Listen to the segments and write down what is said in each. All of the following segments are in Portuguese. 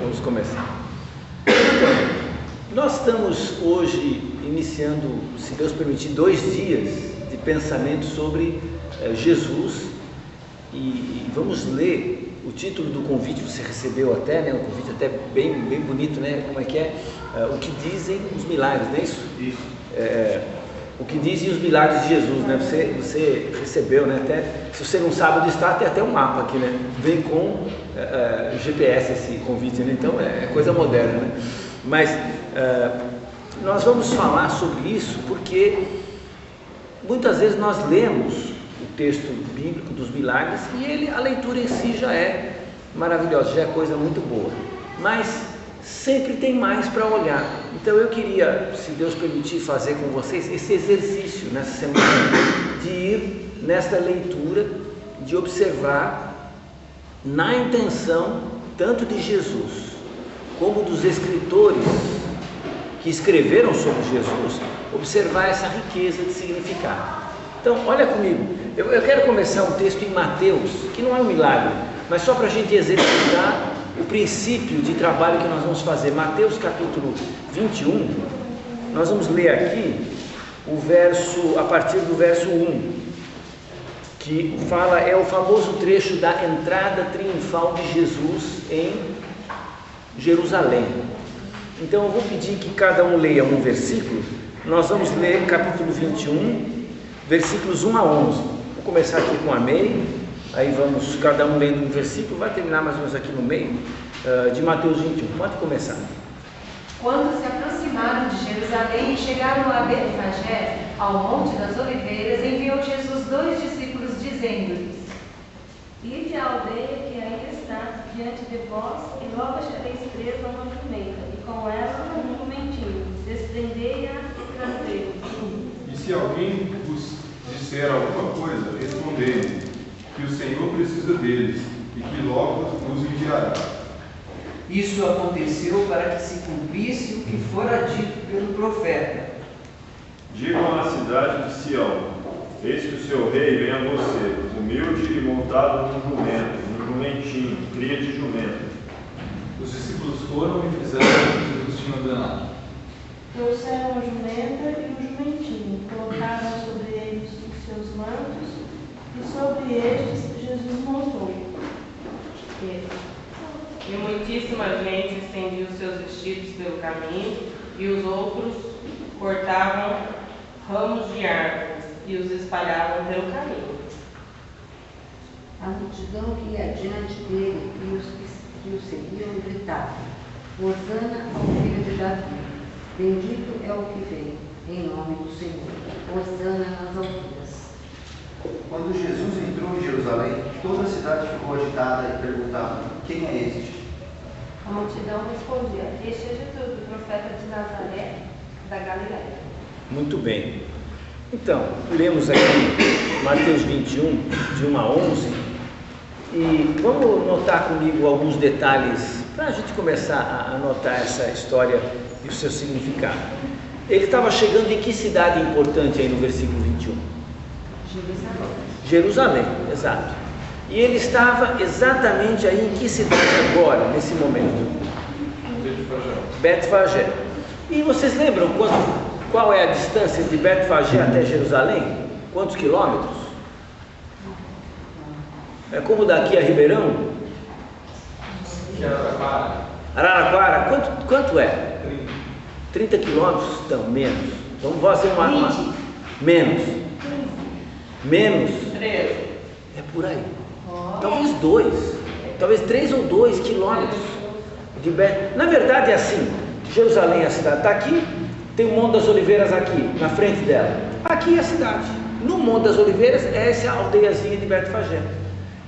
Vamos começar. Então, nós estamos hoje iniciando, se Deus permitir, 2 dias de pensamento sobre Jesus, e vamos ler o título do convite. Você recebeu até, né? Um convite até bem bonito, né? Como é que é? O que dizem os milagres, não é isso? Isso. O que dizem os milagres de Jesus, né? Você recebeu, né? Até, se você não sabe onde está, tem até um mapa aqui, né? Vem com GPS esse convite, né? Então é coisa moderna, né? Mas nós vamos falar sobre isso porque muitas vezes nós lemos o texto bíblico dos milagres e a leitura em si já é maravilhosa, já é coisa muito boa, mas sempre tem mais para olhar. Então eu queria, se Deus permitir, fazer com vocês esse exercício nessa semana, de ir nesta leitura, de observar na intenção tanto de Jesus como dos escritores que escreveram sobre Jesus, observar essa riqueza de significado. Então olha comigo, eu quero começar um texto em Mateus, que não é um milagre, mas só para a gente exercitar o princípio de trabalho que nós vamos fazer. Mateus capítulo 21, nós vamos ler aqui a partir do verso 1, que fala, é o famoso trecho da entrada triunfal de Jesus em Jerusalém. Então eu vou pedir que cada um leia um versículo. Nós vamos ler capítulo 21, versículos 1 a 11. Vou começar aqui com a Meire. Aí vamos, cada um lendo um versículo, vai terminar mais ou menos aqui no meio, de Mateus 21. Pode começar. Quando se aproximaram de Jerusalém e chegaram a Betfagé, ao Monte das Oliveiras, enviou Jesus 2 discípulos, dizendo-lhes: Ide à aldeia que aí está diante de vós, e logo achareis presa uma jumenta, e com ela um jumentinho. Desprendei-a e trazei-o. E se alguém vos disser alguma coisa, respondei-lhe que o Senhor precisa deles e que logo os enviará. Isso aconteceu para que se cumprisse o que fora dito pelo profeta. Digam à cidade de Sião: eis que o seu rei vem a você, humilde e montado num jumento, num jumentinho, cria de jumento. Os discípulos foram e fizeram o que Jesus tinha ordenado. Trouxeram a jumenta e o jumentinho, colocaram sobre eles os seus mantos, e sobre estes Jesus montou. E muitíssima gente estendia os seus vestidos pelo caminho, e os outros cortavam ramos de árvores e os espalhavam pelo caminho. A multidão que ia diante dele e os que o seguiam gritavam: Hosana ao filho de Davi, bendito é o que vem, em nome do Senhor, Hosana nas alturas. Quando Jesus entrou em Jerusalém, toda a cidade ficou agitada e perguntava: quem é este? A multidão respondia: Este é Jesus, o profeta de Nazaré, da Galiléia. Muito bem. Então, lemos aqui Mateus 21, de 1 a 11, e vamos notar comigo alguns detalhes, para a gente começar a notar essa história e o seu significado. Ele estava chegando em que cidade importante aí no versículo 21? Jerusalém, exato. E ele estava exatamente aí em que cidade agora, nesse momento? Betfagé. E vocês lembram qual é a distância de Betfagé até Jerusalém? Quantos quilômetros? É como daqui a Ribeirão? Araraquara, quanto é? 30 quilômetros? Não, menos. Vamos fazer uma menos 13. É por aí. Talvez 2, talvez 3 ou 2 quilômetros de Bet. Na verdade é assim: Jerusalém, a cidade está aqui, tem o Monte das Oliveiras aqui, na frente dela. Aqui é a cidade. No Monte das Oliveiras é essa aldeiazinha de Betfagé.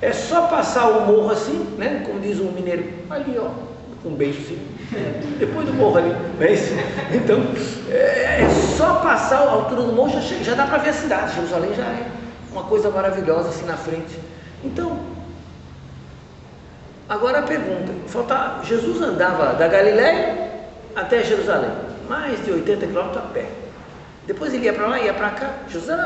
É só passar o morro assim, né? Como diz um mineiro, ali ó, um beijo sim. Depois do morro ali, não é isso? Então, é só passar a altura do morro, já dá para ver a cidade. Jerusalém já é uma coisa maravilhosa assim na frente. Então, agora a pergunta: Jesus andava da Galiléia até Jerusalém, mais de 80 quilômetros a pé. Depois ele ia para lá, ia para cá. Jesus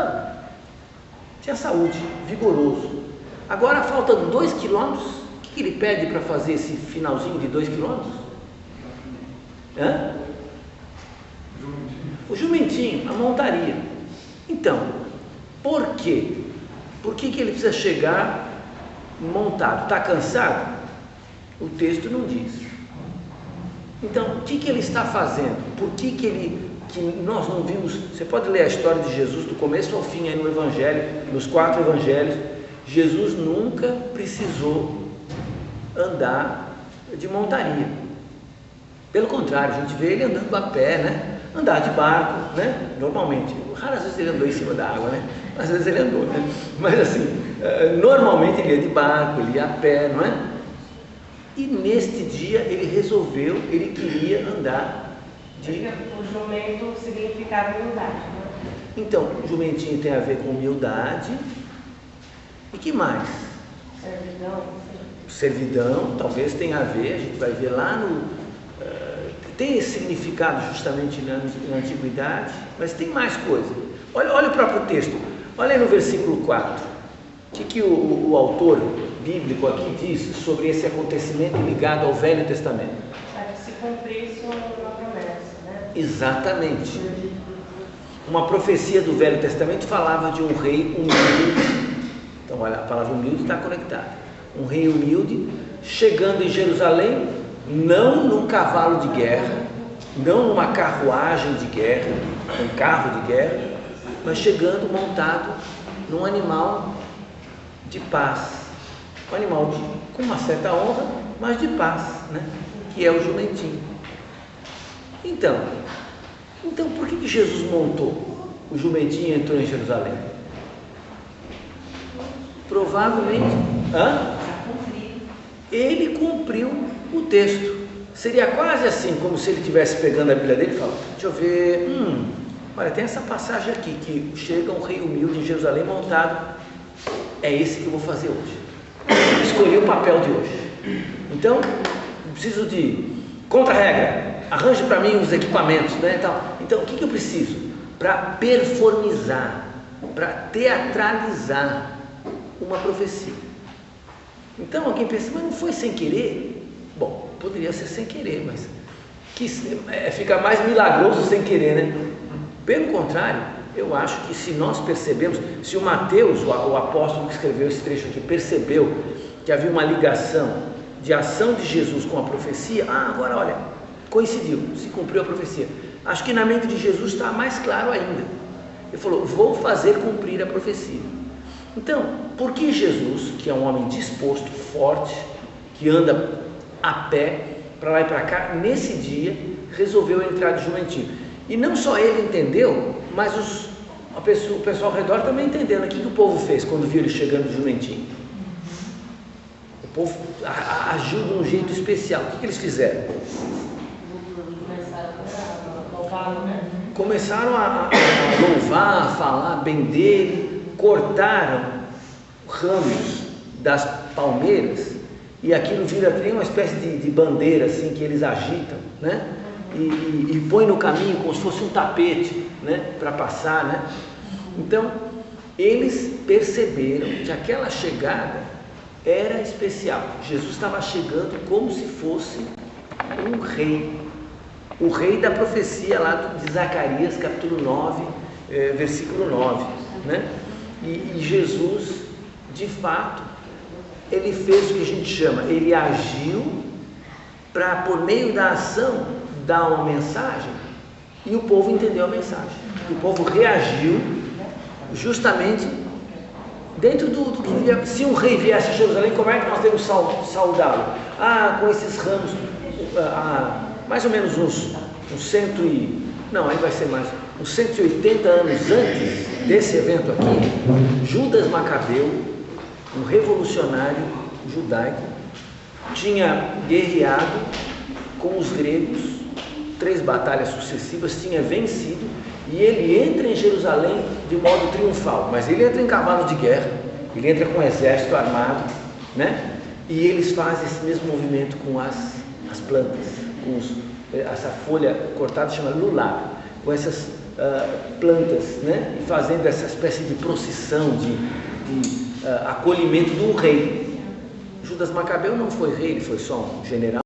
tinha saúde, vigoroso. Agora faltam 2 quilômetros que ele pede para fazer esse finalzinho de 2 quilômetros? O jumentinho, a montaria. Então, por quê? Por que ele precisa chegar montado? Está cansado? O texto não diz. Então, o que ele está fazendo? Por que nós não vimos? Você pode ler a história de Jesus do começo ao fim aí no Evangelho, nos 4 Evangelhos. Jesus nunca precisou andar de montaria. Pelo contrário, a gente vê ele andando a pé, né? Andar de barco, né? Normalmente. Raras vezes ele andou em cima da água, né? Às vezes ele andou, né? Mas assim, normalmente ele ia de barco, ele ia a pé, não é? E neste dia ele queria andar de... O jumento significava humildade, né? Então, o jumentinho tem a ver com humildade. E que mais? Servidão, talvez tenha a ver, a gente vai ver lá no... tem esse significado justamente na antiguidade, mas tem mais coisa. Olha o próprio texto, olha aí no versículo 4, o que o autor bíblico aqui diz sobre esse acontecimento ligado ao Velho Testamento. Para que se cumprisse uma promessa, né? Exatamente. Uma profecia do Velho Testamento falava de um rei humilde. Então olha, a palavra humilde está conectada. Um rei humilde chegando em Jerusalém, não num cavalo de guerra, não numa carruagem de guerra, um carro de guerra, mas chegando montado num animal de paz, um animal com uma certa honra, mas de paz, né? Que é o jumentinho. Então por que Jesus montou o jumentinho e entrou em Jerusalém? Provavelmente, ele cumpriu o texto. Seria quase assim, como se ele estivesse pegando a Bíblia dele e falando: deixa eu ver, olha, tem essa passagem aqui, que chega um rei humilde em Jerusalém montado, é esse que eu vou fazer hoje. Escolhi o papel de hoje. Então, preciso de contra-regra, arranje para mim os equipamentos, né? Então, o que eu preciso? Para performizar, para teatralizar uma profecia. Então alguém pensa, mas não foi sem querer? Bom, poderia ser sem querer, mas fica mais milagroso sem querer, né? Pelo contrário, eu acho que se nós percebemos, se o Mateus, o apóstolo que escreveu esse trecho aqui, percebeu que havia uma ligação de ação de Jesus com a profecia, agora olha, coincidiu, se cumpriu a profecia. Acho que na mente de Jesus está mais claro ainda. Ele falou, vou fazer cumprir a profecia. Então, por que Jesus, que é um homem disposto, forte, que anda a pé, para lá e para cá, nesse dia, resolveu entrar de jumentinho? E não só ele entendeu, mas o pessoal ao redor também entenderam. O que o povo fez quando viu ele chegando de jumentinho? O povo agiu de um jeito especial. O que eles fizeram? Começaram a louvar, a falar bem dele, cortaram ramos das palmeiras e aquilo vira uma espécie de bandeira assim que eles agitam, né? E põe no caminho como se fosse um tapete, né? Para passar, né? Então eles perceberam que aquela chegada era especial. Jesus estava chegando como se fosse um rei, o rei da profecia lá de Zacarias, capítulo 9, versículo 9, né? E Jesus, de fato, ele fez o que a gente chama, ele agiu para, por meio da ação, dar uma mensagem, e o povo entendeu a mensagem. O povo reagiu justamente dentro do que devia. Se um rei viesse a Jerusalém, como é que nós devemos saudá-lo? Com esses ramos, mais ou menos uns 180 anos antes desse evento aqui, Judas Macabeu, um revolucionário judaico, tinha guerreado com os gregos, 3 batalhas sucessivas, tinha vencido, e ele entra em Jerusalém de modo triunfal, mas ele entra em cavalo de guerra, ele entra com um exército armado, né? E eles fazem esse mesmo movimento com as plantas, com essa folha cortada, chama lulab, com essas plantas, né? E fazendo essa espécie de procissão, de acolhimento de um rei. Judas Macabeu não foi rei, ele foi só um general.